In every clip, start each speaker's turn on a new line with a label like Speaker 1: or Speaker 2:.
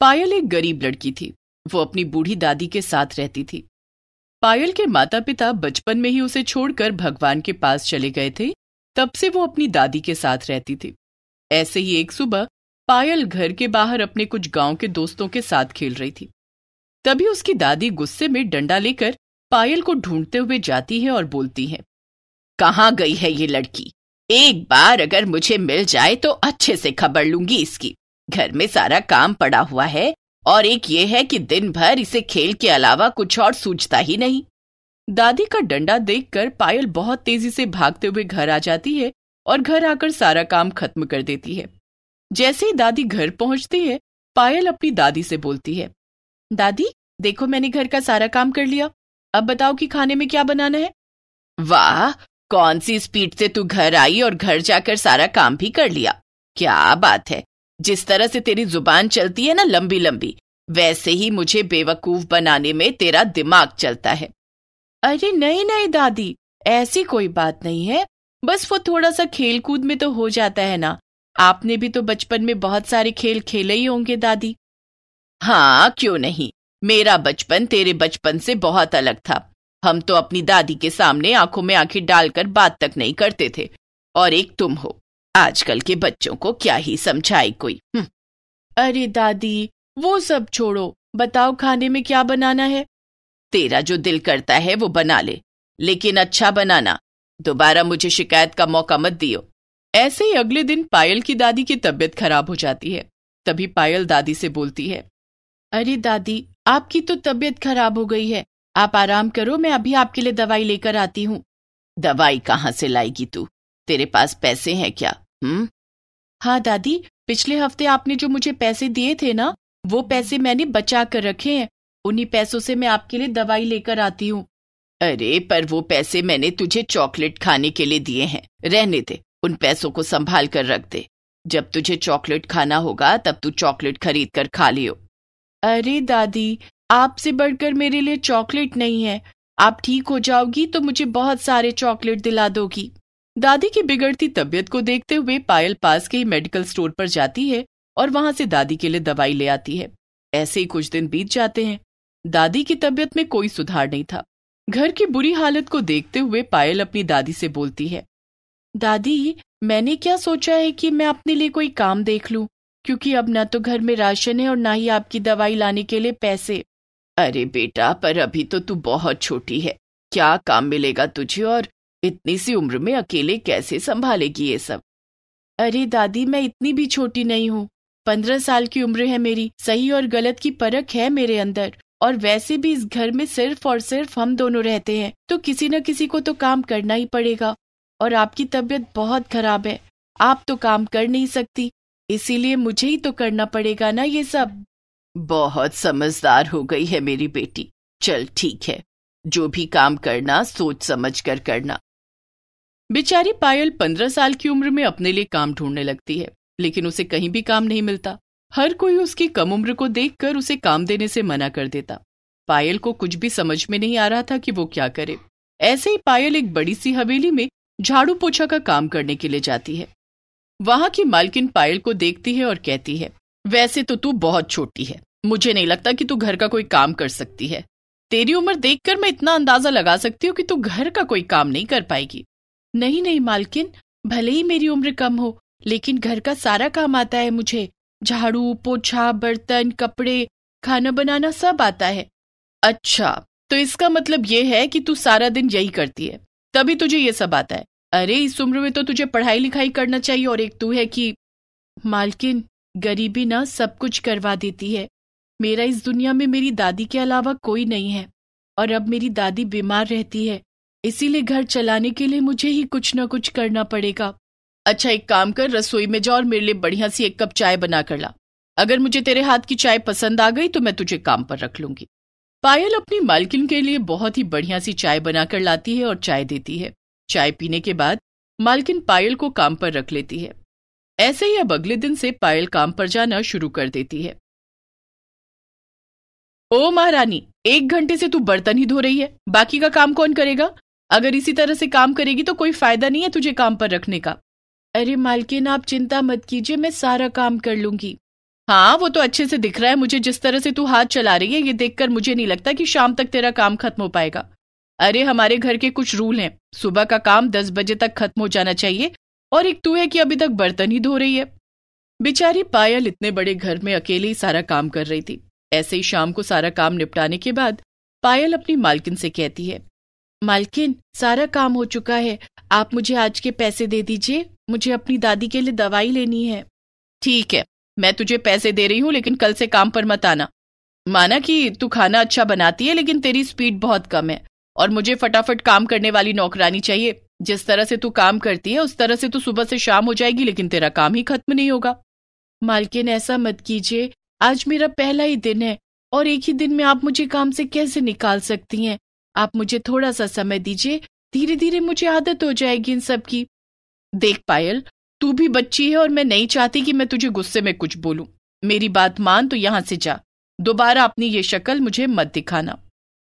Speaker 1: पायल एक गरीब लड़की थी। वो अपनी बूढ़ी दादी के साथ रहती थी। पायल के माता पिता बचपन में ही उसे छोड़कर भगवान के पास चले गए थे। तब से वो अपनी दादी के साथ रहती थी। ऐसे ही एक सुबह पायल घर के बाहर अपने कुछ गांव के दोस्तों के साथ खेल रही थी। तभी उसकी दादी गुस्से में डंडा लेकर पायल को ढूंढते हुए जाती है और बोलती है, कहाँ गई है ये लड़की? एक बार अगर मुझे मिल जाए तो अच्छे से खबर लूंगी इसकी। घर में सारा काम पड़ा हुआ है और एक ये है कि दिन भर इसे खेल के अलावा कुछ और सूझता ही नहीं। दादी का डंडा देखकर पायल बहुत तेजी से भागते हुए घर आ जाती है और घर आकर सारा काम खत्म कर देती है। जैसे ही दादी घर पहुंचती है, पायल अपनी दादी से बोलती है, दादी देखो मैंने घर का सारा काम कर लिया, अब बताओ कि खाने में क्या बनाना है। वाह, कौन सी स्पीड से तू घर आई और घर जाकर सारा काम भी कर लिया। क्या बात है, जिस तरह से तेरी जुबान चलती है ना लंबी लंबी, वैसे ही मुझे बेवकूफ बनाने में तेरा दिमाग चलता है। अरे नहीं नहीं दादी, ऐसी कोई बात नहीं है, बस वो थोड़ा सा खेल कूद में तो हो जाता है ना। आपने भी तो बचपन में बहुत सारे खेल खेले ही होंगे दादी। हाँ क्यों नहीं, मेरा बचपन तेरे बचपन से बहुत अलग था। हम तो अपनी दादी के सामने आंखों में आंखें डालकर बात तक नहीं करते थे, और एक तुम हो। आजकल के बच्चों को क्या ही समझाए कोई। अरे दादी वो सब छोड़ो, बताओ खाने में क्या बनाना है। तेरा जो दिल करता है वो बना ले, लेकिन अच्छा बनाना, दोबारा मुझे शिकायत का मौका मत दियो। ऐसे ही अगले दिन पायल की दादी की तबीयत खराब हो जाती है। तभी पायल दादी से बोलती है, अरे दादी आपकी तो तबीयत खराब हो गई है, आप आराम करो, मैं अभी आपके लिए दवाई लेकर आती हूँ। दवाई कहाँ से लाएगी तू? तेरे पास पैसे हैं क्या? हाँ दादी, पिछले हफ्ते आपने जो मुझे पैसे दिए थे ना, वो पैसे मैंने बचा कर रखे हैं, उन्हीं पैसों से मैं आपके लिए दवाई लेकर आती हूँ। अरे पर वो पैसे मैंने तुझे चॉकलेट खाने के लिए दिए हैं, रहने दे, उन पैसों को संभाल कर रख दे। जब तुझे चॉकलेट खाना होगा तब तू चॉकलेट खरीद कर खा लियो। अरे दादी, आपसे बढ़कर मेरे लिए चॉकलेट नहीं है, आप ठीक हो जाओगी तो मुझे बहुत सारे चॉकलेट दिला दोगी। दादी की बिगड़ती तबीयत को देखते हुए पायल पास के ही मेडिकल स्टोर पर जाती है और वहां से दादी के लिए दवाई ले आती है। ऐसे ही कुछ दिन बीत जाते हैं। दादी की तबीयत में कोई सुधार नहीं था। घर की बुरी हालत को देखते हुए पायल अपनी दादी से बोलती है, दादी मैंने क्या सोचा है कि मैं अपने लिए कोई काम देख लूं, क्योंकि अब ना तो घर में राशन है और ना ही आपकी दवाई लाने के लिए पैसे। अरे बेटा, पर अभी तो तू बहुत छोटी है, क्या काम मिलेगा तुझे, और इतनी सी उम्र में अकेले कैसे संभालेगी ये सब। अरे दादी मैं इतनी भी छोटी नहीं हूँ, 15 साल की उम्र है मेरी, सही और गलत की परख है मेरे अंदर, और वैसे भी इस घर में सिर्फ और सिर्फ हम दोनों रहते हैं, तो किसी न किसी को तो काम करना ही पड़ेगा। और आपकी तबीयत बहुत खराब है, आप तो काम कर नहीं सकती, इसीलिए मुझे ही तो करना पड़ेगा ना ये सब। बहुत समझदार हो गई है मेरी बेटी, चल ठीक है, जो भी काम करना सोच समझ कर करना। बेचारी पायल 15 साल की उम्र में अपने लिए काम ढूंढने लगती है, लेकिन उसे कहीं भी काम नहीं मिलता। हर कोई उसकी कम उम्र को देखकर उसे काम देने से मना कर देता। पायल को कुछ भी समझ में नहीं आ रहा था कि वो क्या करे। ऐसे ही पायल एक बड़ी सी हवेली में झाड़ू पोछा का काम करने के लिए जाती है। वहां की मालकिन पायल को देखती है और कहती है, वैसे तो तू बहुत छोटी है, मुझे नहीं लगता कि तू घर का कोई काम कर सकती है। तेरी उम्र देखकर मैं इतना अंदाजा लगा सकती हूँ कि तू घर का कोई काम नहीं कर पाएगी। नहीं नहीं मालकिन, भले ही मेरी उम्र कम हो, लेकिन घर का सारा काम आता है मुझे, झाड़ू पोछा, बर्तन, कपड़े, खाना बनाना सब आता है। अच्छा, तो इसका मतलब ये है कि तू सारा दिन यही करती है, तभी तुझे ये सब आता है। अरे इस उम्र में तो तुझे पढ़ाई लिखाई करना चाहिए, और एक तू है कि। मालकिन, गरीबी ना सब कुछ करवा देती है। मेरा इस दुनिया में मेरी दादी के अलावा कोई नहीं है, और अब मेरी दादी बीमार रहती है, इसीलिए घर चलाने के लिए मुझे ही कुछ न कुछ करना पड़ेगा। अच्छा एक काम कर, रसोई में जा और मेरे लिए बढ़िया सी एक कप चाय बना कर ला। अगर मुझे तेरे हाथ की चाय पसंद आ गई तो मैं तुझे काम पर रख लूंगी। पायल अपनी मालकिन के लिए बहुत ही बढ़िया सी चाय बनाकर लाती है और चाय देती है। चाय पीने के बाद मालकिन पायल को काम पर रख लेती है। ऐसे ही अब अगले दिन से पायल काम पर जाना शुरू कर देती है। ओ महारानी, 1 घंटे से तू बर्तन ही धो रही है, बाकी का काम कौन करेगा? अगर इसी तरह से काम करेगी तो कोई फायदा नहीं है तुझे काम पर रखने का। अरे मालकिन आप चिंता मत कीजिए, मैं सारा काम कर लूंगी। हाँ, वो तो अच्छे से दिख रहा है मुझे। जिस तरह से तू हाथ चला रही है, ये देखकर मुझे नहीं लगता कि शाम तक तेरा काम खत्म हो पाएगा। अरे हमारे घर के कुछ रूल हैं, सुबह का काम 10 बजे तक खत्म हो जाना चाहिए, और एक तू है कि अभी तक बर्तन ही धो रही है। बेचारी पायल इतने बड़े घर में अकेले ही सारा काम कर रही थी। ऐसे ही शाम को सारा काम निपटाने के बाद पायल अपनी मालकिन से कहती है, मालकिन, सारा काम हो चुका है, आप मुझे आज के पैसे दे दीजिए, मुझे अपनी दादी के लिए दवाई लेनी है। ठीक है, मैं तुझे पैसे दे रही हूँ, लेकिन कल से काम पर मत आना। माना कि तू खाना अच्छा बनाती है, लेकिन तेरी स्पीड बहुत कम है और मुझे फटाफट काम करने वाली नौकरानी चाहिए। जिस तरह से तू काम करती है उस तरह से तू सुबह से शाम हो जाएगी, लेकिन तेरा काम ही खत्म नहीं होगा। मालकिन, ऐसा मत कीजिए, आज मेरा पहला ही दिन है और एक ही दिन में आप मुझे काम से कैसे निकाल सकती हैं? आप मुझे थोड़ा सा समय दीजिए, धीरे धीरे मुझे आदत हो जाएगी इन सब की। देख पायल, तू भी बच्ची है और मैं नहीं चाहती कि मैं तुझे गुस्से में कुछ बोलूं। मेरी बात मान तो यहाँ से जा, दोबारा अपनी ये शक्ल मुझे मत दिखाना।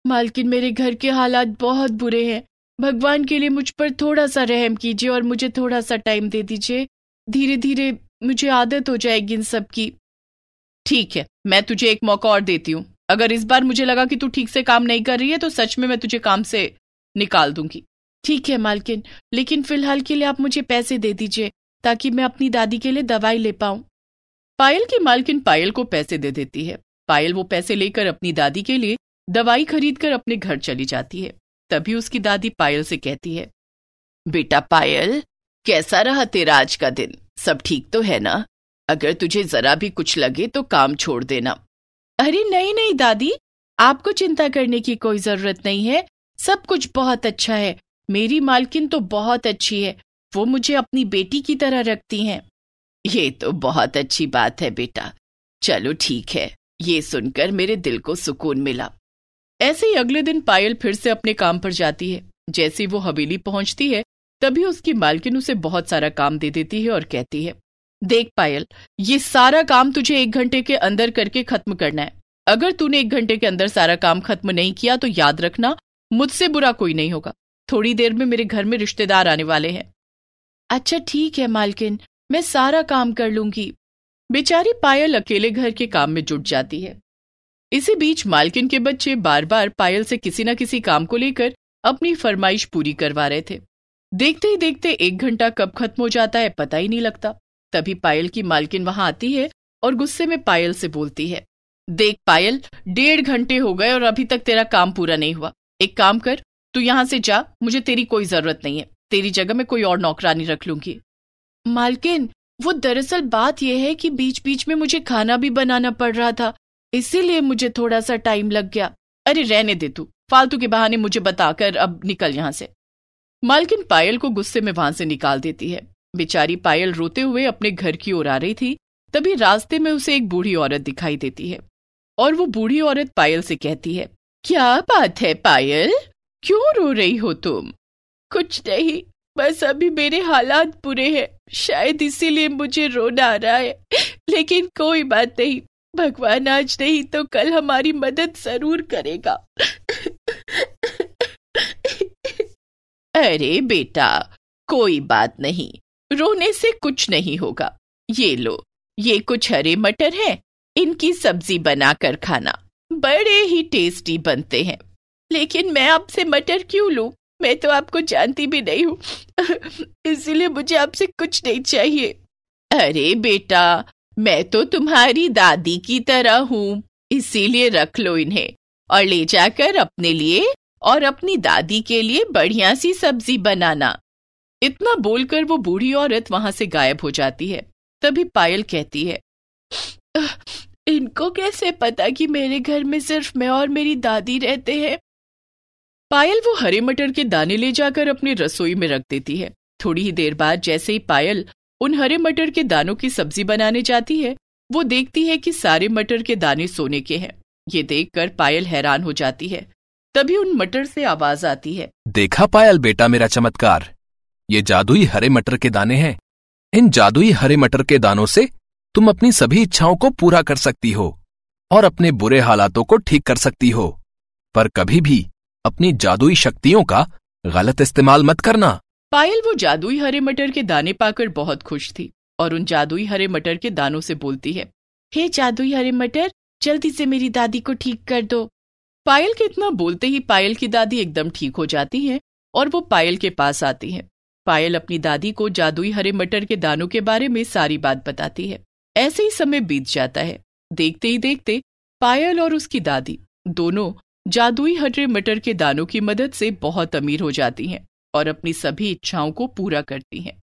Speaker 1: मालकिन, मेरे घर के हालात बहुत बुरे हैं, भगवान के लिए मुझ पर थोड़ा सा रहम कीजिए और मुझे थोड़ा सा टाइम दे दीजिए, धीरे धीरे मुझे आदत हो जाएगी इन सब की। ठीक है, मैं तुझे एक मौका और देती हूँ। अगर इस बार मुझे लगा कि तू ठीक से काम नहीं कर रही है तो सच में मैं तुझे काम से निकाल दूंगी। ठीक है मालकिन, लेकिन फिलहाल के लिए आप मुझे पैसे दे दीजिए ताकि मैं अपनी दादी के लिए दवाई ले पाऊं। पायल की मालकिन पायल को पैसे दे देती है। पायल वो पैसे लेकर अपनी दादी के लिए दवाई खरीदकर अपने घर चली जाती है। तभी उसकी दादी पायल से कहती है, बेटा पायल, कैसा रहा तेरा आज का दिन? सब ठीक तो है ना? अगर तुझे जरा भी कुछ लगे तो काम छोड़ देना। अरे नहीं नहीं दादी, आपको चिंता करने की कोई जरूरत नहीं है, सब कुछ बहुत अच्छा है। मेरी मालकिन तो बहुत अच्छी है, वो मुझे अपनी बेटी की तरह रखती हैं। ये तो बहुत अच्छी बात है बेटा, चलो ठीक है, ये सुनकर मेरे दिल को सुकून मिला। ऐसे ही अगले दिन पायल फिर से अपने काम पर जाती है। जैसे वो हवेली पहुंचती है तभी उसकी मालकिन उसे बहुत सारा काम दे देती है और कहती है, देख पायल, ये सारा काम तुझे 1 घंटे के अंदर करके खत्म करना है। अगर तूने 1 घंटे के अंदर सारा काम खत्म नहीं किया तो याद रखना, मुझसे बुरा कोई नहीं होगा। थोड़ी देर में मेरे घर में रिश्तेदार आने वाले हैं। अच्छा ठीक है मालकिन, मैं सारा काम कर लूंगी। बेचारी पायल अकेले घर के काम में जुट जाती है। इसी बीच मालकिन के बच्चे बार बार पायल से किसी न किसी काम को लेकर अपनी फरमाइश पूरी करवा रहे थे। देखते ही देखते 1 घंटा कब खत्म हो जाता है पता ही नहीं लगता। तभी पायल की मालकिन वहां आती है और गुस्से में पायल से बोलती है, देख पायल, 1.5 घंटे हो गए और अभी तक तेरा काम पूरा नहीं हुआ। एक काम कर, तू यहाँ से जा, मुझे तेरी कोई जरूरत नहीं है। तेरी जगह मैं कोई और नौकरानी रख लूंगी। मालकिन, वो दरअसल बात यह है कि बीच बीच में मुझे खाना भी बनाना पड़ रहा था, इसीलिए मुझे थोड़ा सा टाइम लग गया। अरे रहने दे तू, फालतू के बहाने मुझे बताकर अब निकल यहाँ से। मालकिन पायल को गुस्से में वहां से निकाल देती है। बेचारी पायल रोते हुए अपने घर की ओर आ रही थी, तभी रास्ते में उसे एक बूढ़ी औरत दिखाई देती है और वो बूढ़ी औरत पायल से कहती है, क्या बात है पायल, क्यों रो रही हो तुम? कुछ नहीं, बस अभी मेरे हालात बुरे हैं, शायद इसीलिए मुझे रोना आ रहा है, लेकिन कोई बात नहीं, भगवान आज नहीं तो कल हमारी मदद जरूर करेगा। अरे बेटा, कोई बात नहीं, रोने से कुछ नहीं होगा। ये लो, ये कुछ हरे मटर हैं, इनकी सब्जी बनाकर खाना, बड़े ही टेस्टी बनते हैं। लेकिन मैं आपसे मटर क्यों लूं? मैं तो आपको जानती भी नहीं हूँ, इसीलिए मुझे आपसे कुछ नहीं चाहिए। अरे बेटा, मैं तो तुम्हारी दादी की तरह हूँ, इसीलिए रख लो इन्हें और ले जाकर अपने लिए और अपनी दादी के लिए बढ़िया सी सब्जी बनाना। इतना बोलकर वो बूढ़ी औरत वहां से गायब हो जाती है। तभी पायल कहती है, इनको कैसे पता कि मेरे घर में सिर्फ मैं और मेरी दादी रहते हैं? पायल वो हरे मटर के दाने ले जाकर अपनी रसोई में रख देती है। थोड़ी ही देर बाद जैसे ही पायल उन हरे मटर के दानों की सब्जी बनाने जाती है, वो देखती है कि सारे मटर के दाने सोने के हैं। ये देखकर पायल हैरान हो जाती है। तभी उन मटर से आवाज आती है,
Speaker 2: देखा पायल बेटा मेरा चमत्कार, ये जादुई हरे मटर के दाने हैं। इन जादुई हरे मटर के दानों से तुम अपनी सभी इच्छाओं को पूरा कर सकती हो और अपने बुरे हालातों को ठीक कर सकती हो, पर कभी भी अपनी जादुई शक्तियों का गलत इस्तेमाल मत करना।
Speaker 1: पायल वो जादुई हरे मटर के दाने पाकर बहुत खुश थी और उन जादुई हरे मटर के दानों से बोलती है, हे जादुई हरे मटर, जल्दी से मेरी दादी को ठीक कर दो। पायल के इतना बोलते ही पायल की दादी एकदम ठीक हो जाती है और वो पायल के पास आती है। पायल अपनी दादी को जादुई हरे मटर के दानों के बारे में सारी बात बताती है। ऐसे ही समय बीत जाता है। देखते ही देखते पायल और उसकी दादी दोनों जादुई हरे मटर के दानों की मदद से बहुत अमीर हो जाती हैं और अपनी सभी इच्छाओं को पूरा करती हैं।